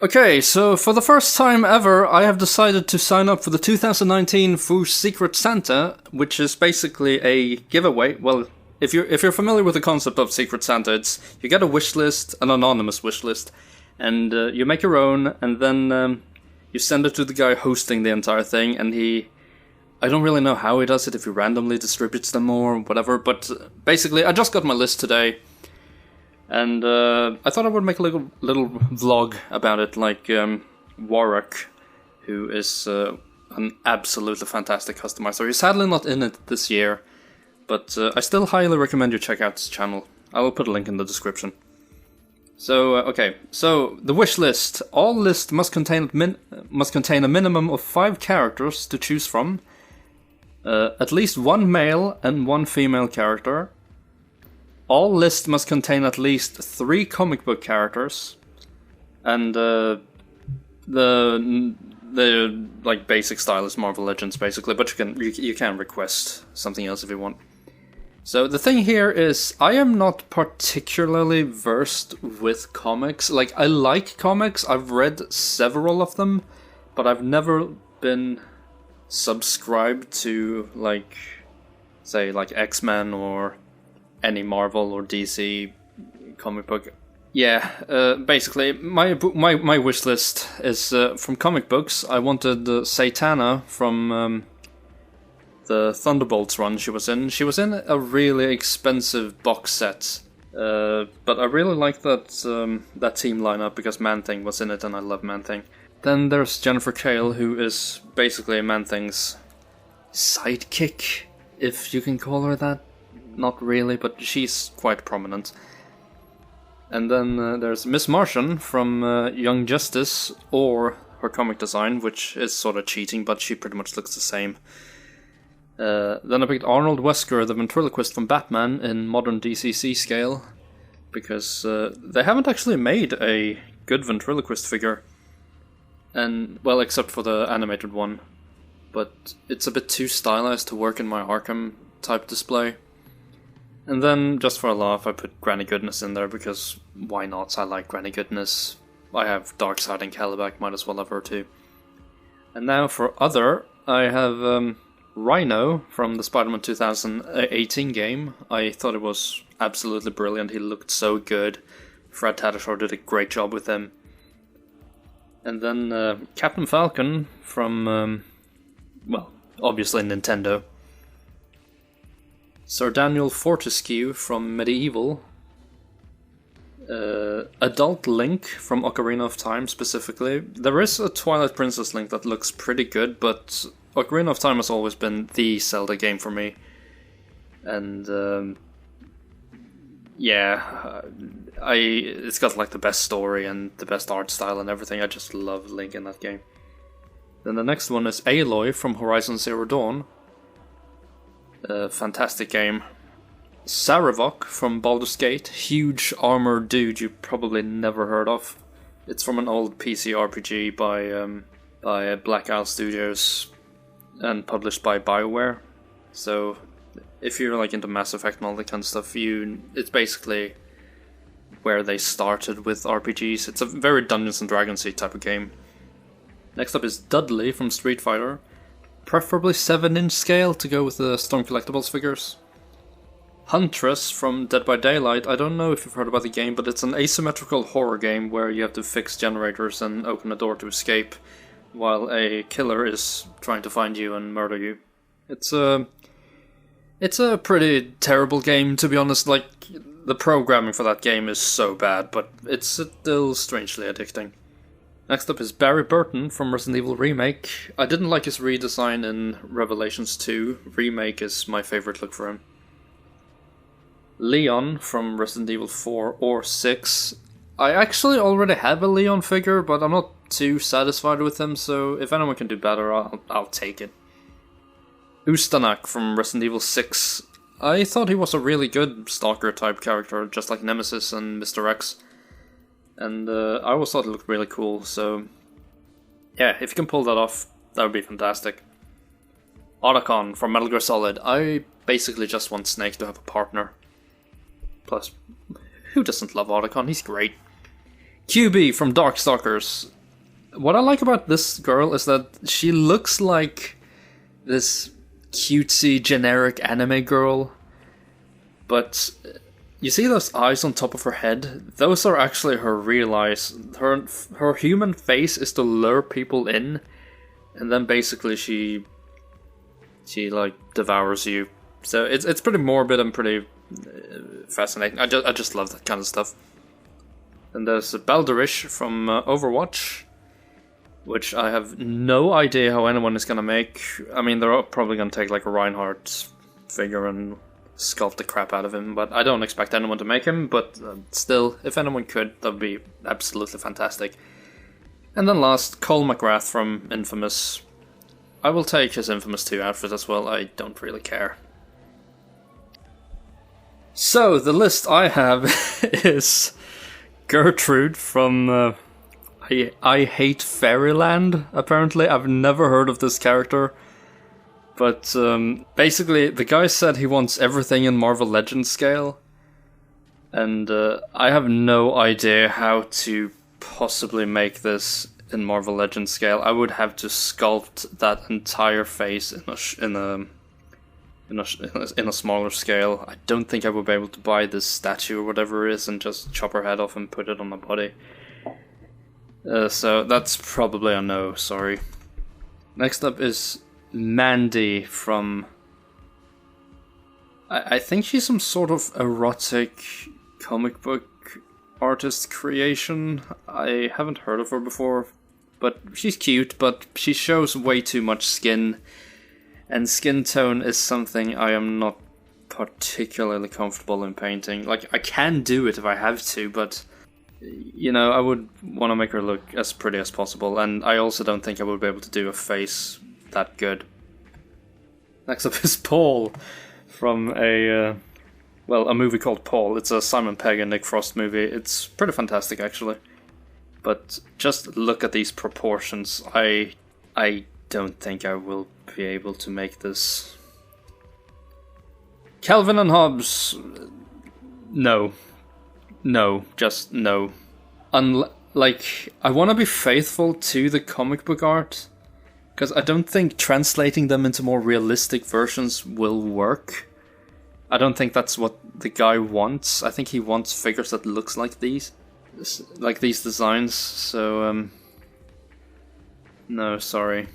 Okay, so for the first time ever, I have decided to sign up for the 2019 TheFwoosh Secret Santa, which is basically a giveaway. Well, if you're familiar with the concept of Secret Santa, it's you get a wish list, an anonymous wish list, and you make your own, and then you send it to the guy hosting the entire thing, and I don't really know how he does it, if he randomly distributes them or whatever, but basically, I just got my list today. And I thought I would make a little vlog about it, like Warrack, who is an absolutely fantastic customizer. He's sadly not in it this year, but I still highly recommend you check out his channel. I will put a link in the description. So, okay, so the wish list. All lists must contain a minimum of 5 characters to choose from. At least 1 male and 1 female character. All lists must contain at least 3 comic book characters, and the like basic style is Marvel Legends basically, but you can request something else if you want. So the thing here is, I am not particularly versed with comics. Like, I like comics, I've read several of them, but I've never been subscribed to, like, say, like X-Men or any Marvel or DC comic book. Yeah, basically, my wish list is from comic books. I wanted Satana from the Thunderbolts run she was in. She was in a really expensive box set, but I really like that team lineup because Man-Thing was in it, and I love Man-Thing. Then there's Jennifer Kale, who is basically Man-Thing's sidekick, if you can call her that. Not really, but she's quite prominent. And then there's Miss Martian from Young Justice, or her comic design, which is sort of cheating, but she pretty much looks the same. Then I picked Arnold Wesker, the ventriloquist from Batman, in modern DCC scale, because they haven't actually made a good ventriloquist figure. And, well, except for the animated one. But it's a bit too stylized to work in my Arkham type display. And then, just for a laugh, I put Granny Goodness in there, because why not? I like Granny Goodness. I have Darkseid and Calibac, might as well have her too. And now for other, I have Rhino from the Spider-Man 2018 game. I thought it was absolutely brilliant, he looked so good. Fred Tatasciore did a great job with him. And then Captain Falcon from, well, obviously Nintendo. Sir Daniel Fortescue from Medieval, Adult Link from Ocarina of Time specifically. There is a Twilight Princess Link that looks pretty good, but Ocarina of Time has always been the Zelda game for me. And yeah, it's got like the best story and the best art style and everything. I just love Link in that game. Then the next one is Aloy from Horizon Zero Dawn. Fantastic game. Sarevok from Baldur's Gate, huge armored dude you probably never heard of. It's from an old PC RPG by Black Isle Studios and published by BioWare. So if you're like into Mass Effect and all that kind of stuff, it's basically where they started with RPGs. It's a very Dungeons and Dragons-y type of game. Next up is Dudley from Street Fighter. Preferably 7-inch scale to go with the Storm Collectibles figures. Huntress from Dead by Daylight. I don't know if you've heard about the game, but it's an asymmetrical horror game where you have to fix generators and open a door to escape while a killer is trying to find you and murder you. It's a pretty terrible game, to be honest. Like, the programming for that game is so bad, but it's still strangely addicting. Next up is Barry Burton from Resident Evil Remake. I didn't like his redesign in Revelations 2. Remake is my favorite look for him. Leon from Resident Evil 4 or 6. I actually already have a Leon figure, but I'm not too satisfied with him, so if anyone can do better, I'll take it. Ustanak from Resident Evil 6. I thought he was a really good stalker type character, just like Nemesis and Mr. X. And I always thought it looked really cool, so yeah, if you can pull that off, that would be fantastic. Otacon from Metal Gear Solid. I basically just want Snake to have a partner. Plus, who doesn't love Otacon? He's great. QB from Darkstalkers. What I like about this girl is that she looks like this cutesy generic anime girl, but you see those eyes on top of her head? Those are actually her real eyes. Her human face is to lure people in, and then basically she like devours you. So it's pretty morbid and pretty fascinating. I just love that kind of stuff. And there's Baldurish from Overwatch, which I have no idea how anyone is gonna make. I mean, they're probably gonna take like a Reinhardt figure and sculpt the crap out of him, but I don't expect anyone to make him. But still, if anyone could, that would be absolutely fantastic. And then last, Cole McGrath from Infamous. I will take his Infamous 2 outfit as well, I don't really care. So, the list I have is Gertrude from I Hate Fairyland, apparently. I've never heard of this character. But basically, the guy said he wants everything in Marvel Legends scale. And I have no idea how to possibly make this in Marvel Legends scale. I would have to sculpt that entire face in a smaller scale. I don't think I would be able to buy this statue or whatever it is and just chop her head off and put it on my body. So that's probably a no, sorry. Next up is Mandy from... I think she's some sort of erotic comic book artist creation. I haven't heard of her before, but she's cute, but she shows way too much skin. And skin tone is something I am not particularly comfortable in painting. Like, I can do it if I have to, but... You know, I would want to make her look as pretty as possible, and I also don't think I would be able to do a face that good. Next up is Paul from a movie called Paul. It's a Simon Pegg and Nick Frost movie. It's pretty fantastic, actually. But just look at these proportions. I don't think I will be able to make this. Calvin and Hobbes. No. No, just no. I want to be faithful to the comic book art, because I don't think translating them into more realistic versions will work. I don't think that's what the guy wants. I think he wants figures that looks like these designs, so, no, sorry.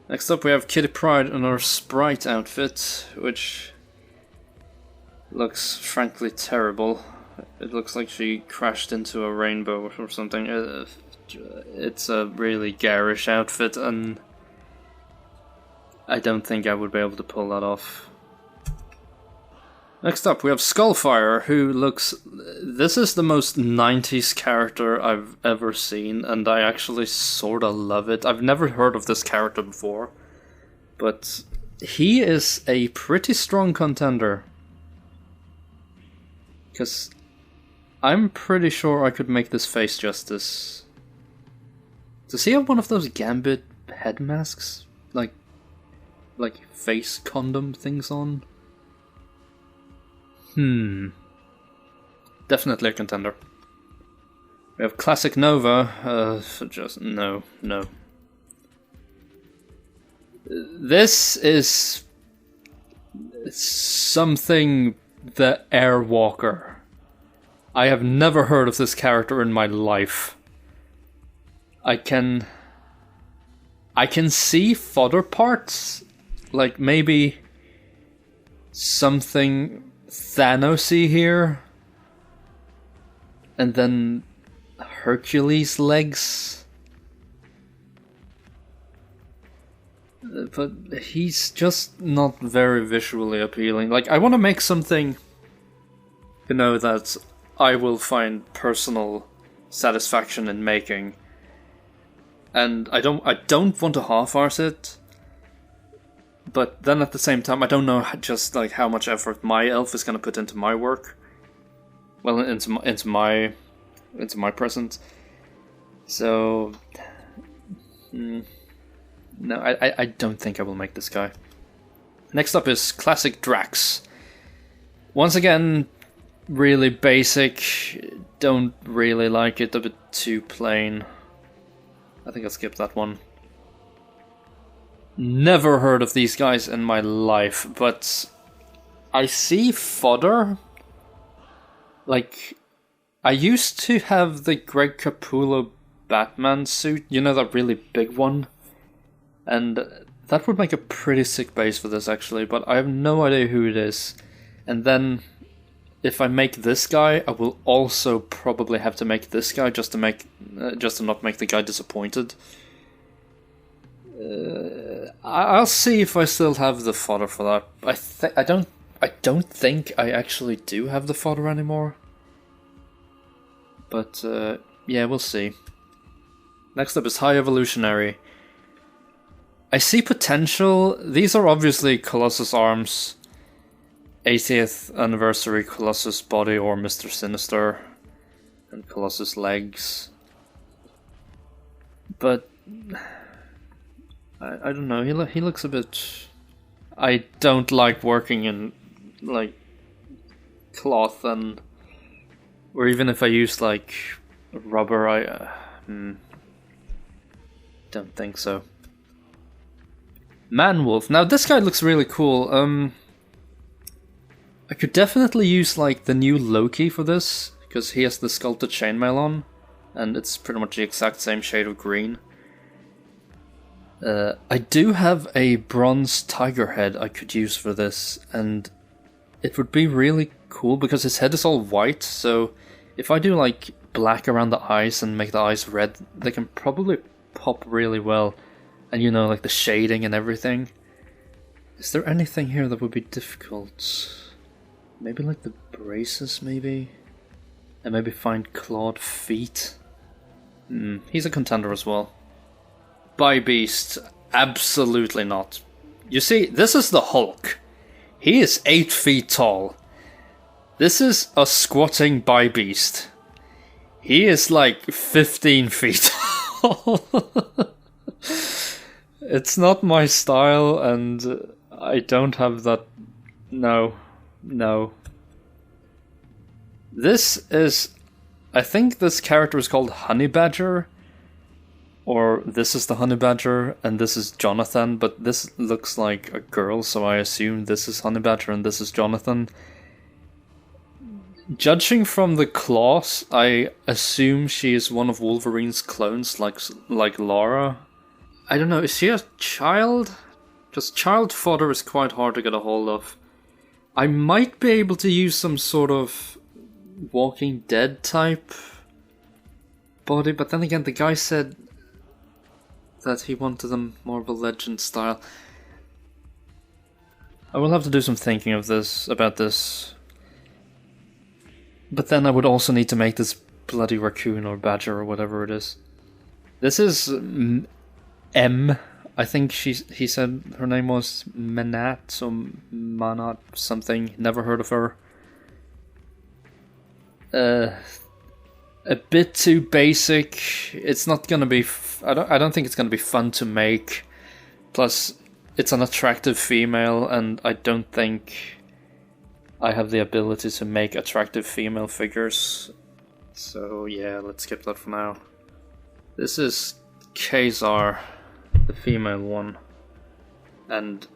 Next up we have Kitty Pryde in her Sprite outfit, which looks frankly terrible. It looks like she crashed into a rainbow or something. It's a really garish outfit, and I don't think I would be able to pull that off. Next up, we have Skullfire, who looks... This is the most 90s character I've ever seen, and I actually sorta love it. I've never heard of this character before, but he is a pretty strong contender. Because I'm pretty sure I could make this face justice. Does he have one of those Gambit head masks? Like face condom things on? Definitely a contender. We have Classic Nova. Just no. This is something the Airwalker. I have never heard of this character in my life. I can see fodder parts, like maybe something Thanos-y here, and then Hercules legs. But he's just not very visually appealing. Like, I want to make something, you know, that I will find personal satisfaction in making, and I don't want to half-arse it, but then at the same time I don't know just like how much effort my elf is going to put into my work, well, into my present. So no, I don't think I will make this guy. Next up is Classic Drax. Once again, really basic, don't really like it, a bit too plain. I think I'll skip that one. Never heard of these guys in my life, but I see fodder. Like, I used to have the Greg Capullo Batman suit, you know, that really big one? And that would make a pretty sick base for this, actually, but I have no idea who it is. And then, if I make this guy, I will also probably have to make this guy just to not make the guy disappointed. I'll see if I still have the fodder for that. I don't think I actually do have the fodder anymore. But yeah, we'll see. Next up is High Evolutionary. I see potential. These are obviously Colossus arms. 80th anniversary Colossus body or Mr. Sinister. And Colossus legs. But I don't know, he looks a bit... I don't like working in, like, cloth and... Or even if I use, like, rubber, I don't think so. Manwolf. Now, this guy looks really cool. I could definitely use, like, the new Loki for this, because he has the sculpted chainmail on, and it's pretty much the exact same shade of green. I do have a bronze tiger head I could use for this, and it would be really cool because his head is all white, so if I do like black around the eyes and make the eyes red, they can probably pop really well. And you know, like the shading and everything. Is there anything here that would be difficult? Maybe like the braces, maybe? And maybe find clawed feet? He's a contender as well. By Beast, absolutely not. You see, this is the Hulk. He is 8 feet tall. This is a squatting By Beast. He is like 15 feet tall. It's not my style, and I don't have that. No. This is... I think this character is called Honey Badger. Or this is the Honey Badger, and this is Jonathan, but this looks like a girl, so I assume this is Honey Badger and this is Jonathan. Judging from the claws, I assume she is one of Wolverine's clones, like Laura. I don't know, is she a child? Because child fodder is quite hard to get a hold of. I might be able to use some sort of Walking Dead type body, but then again, the guy said that he wanted them more of a legend style. I will have to do some thinking about this. But then I would also need to make this bloody raccoon or badger or whatever it is. This is M. I think he said her name was Manat or Manat something. Never heard of her. A bit too basic. It's not gonna be. I don't think it's gonna be fun to make. Plus, it's an attractive female, and I don't think I have the ability to make attractive female figures. So yeah, let's skip that for now. This is Kazar, the female one, and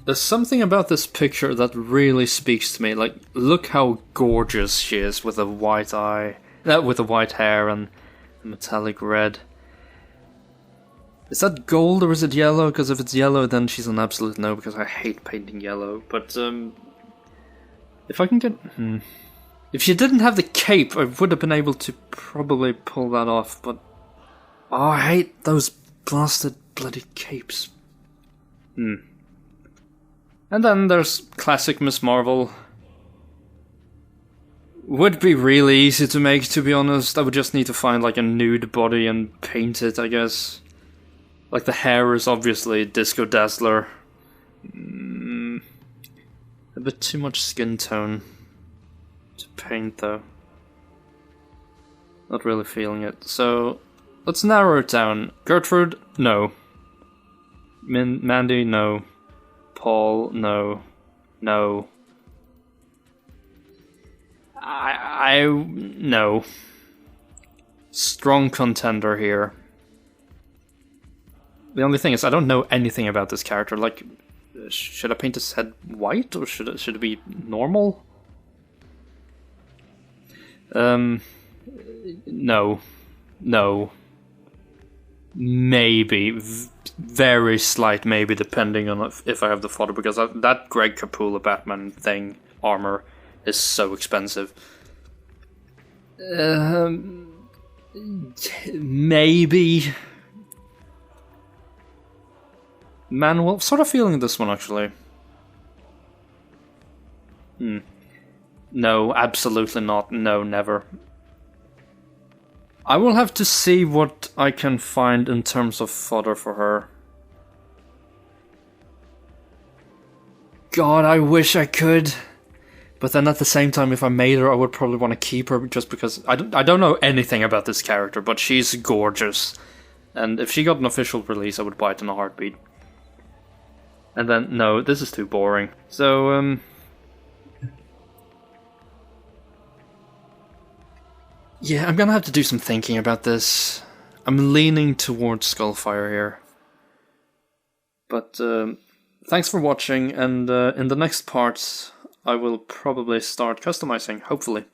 there's something about this picture that really speaks to me. Like, look how gorgeous she is with a white eye. With the white hair and metallic red. Is that gold or is it yellow? Because if it's yellow, then she's an absolute no, because I hate painting yellow. But, if I can get... If she didn't have the cape, I would have been able to probably pull that off, but... Oh, I hate those blasted bloody capes. And then there's classic Miss Marvel. Would be really easy to make, to be honest. I would just need to find like a nude body and paint it, I guess. Like the hair is obviously Disco Dazzler. A bit too much skin tone to paint though. Not really feeling it. So let's narrow it down. Gertrude, no. Mandy, no. Paul, no. No. No. Strong contender here. The only thing is, I don't know anything about this character. Like, should I paint his head white, or should it be normal? No. Maybe. Very slight maybe, depending on if I have the fodder, because that Greg Capullo Batman thing, armor, is so expensive. Maybe. Manual, sort of feeling this one actually. No, absolutely not. No, never. I will have to see what I can find in terms of fodder for her. God, I wish I could. But then at the same time, if I made her, I would probably want to keep her just because I don't know anything about this character, but she's gorgeous. And if she got an official release, I would buy it in a heartbeat. And then, no, this is too boring. So, yeah, I'm gonna have to do some thinking about this. I'm leaning towards Skullfire here. But, thanks for watching, and in the next parts, I will probably start customizing, hopefully.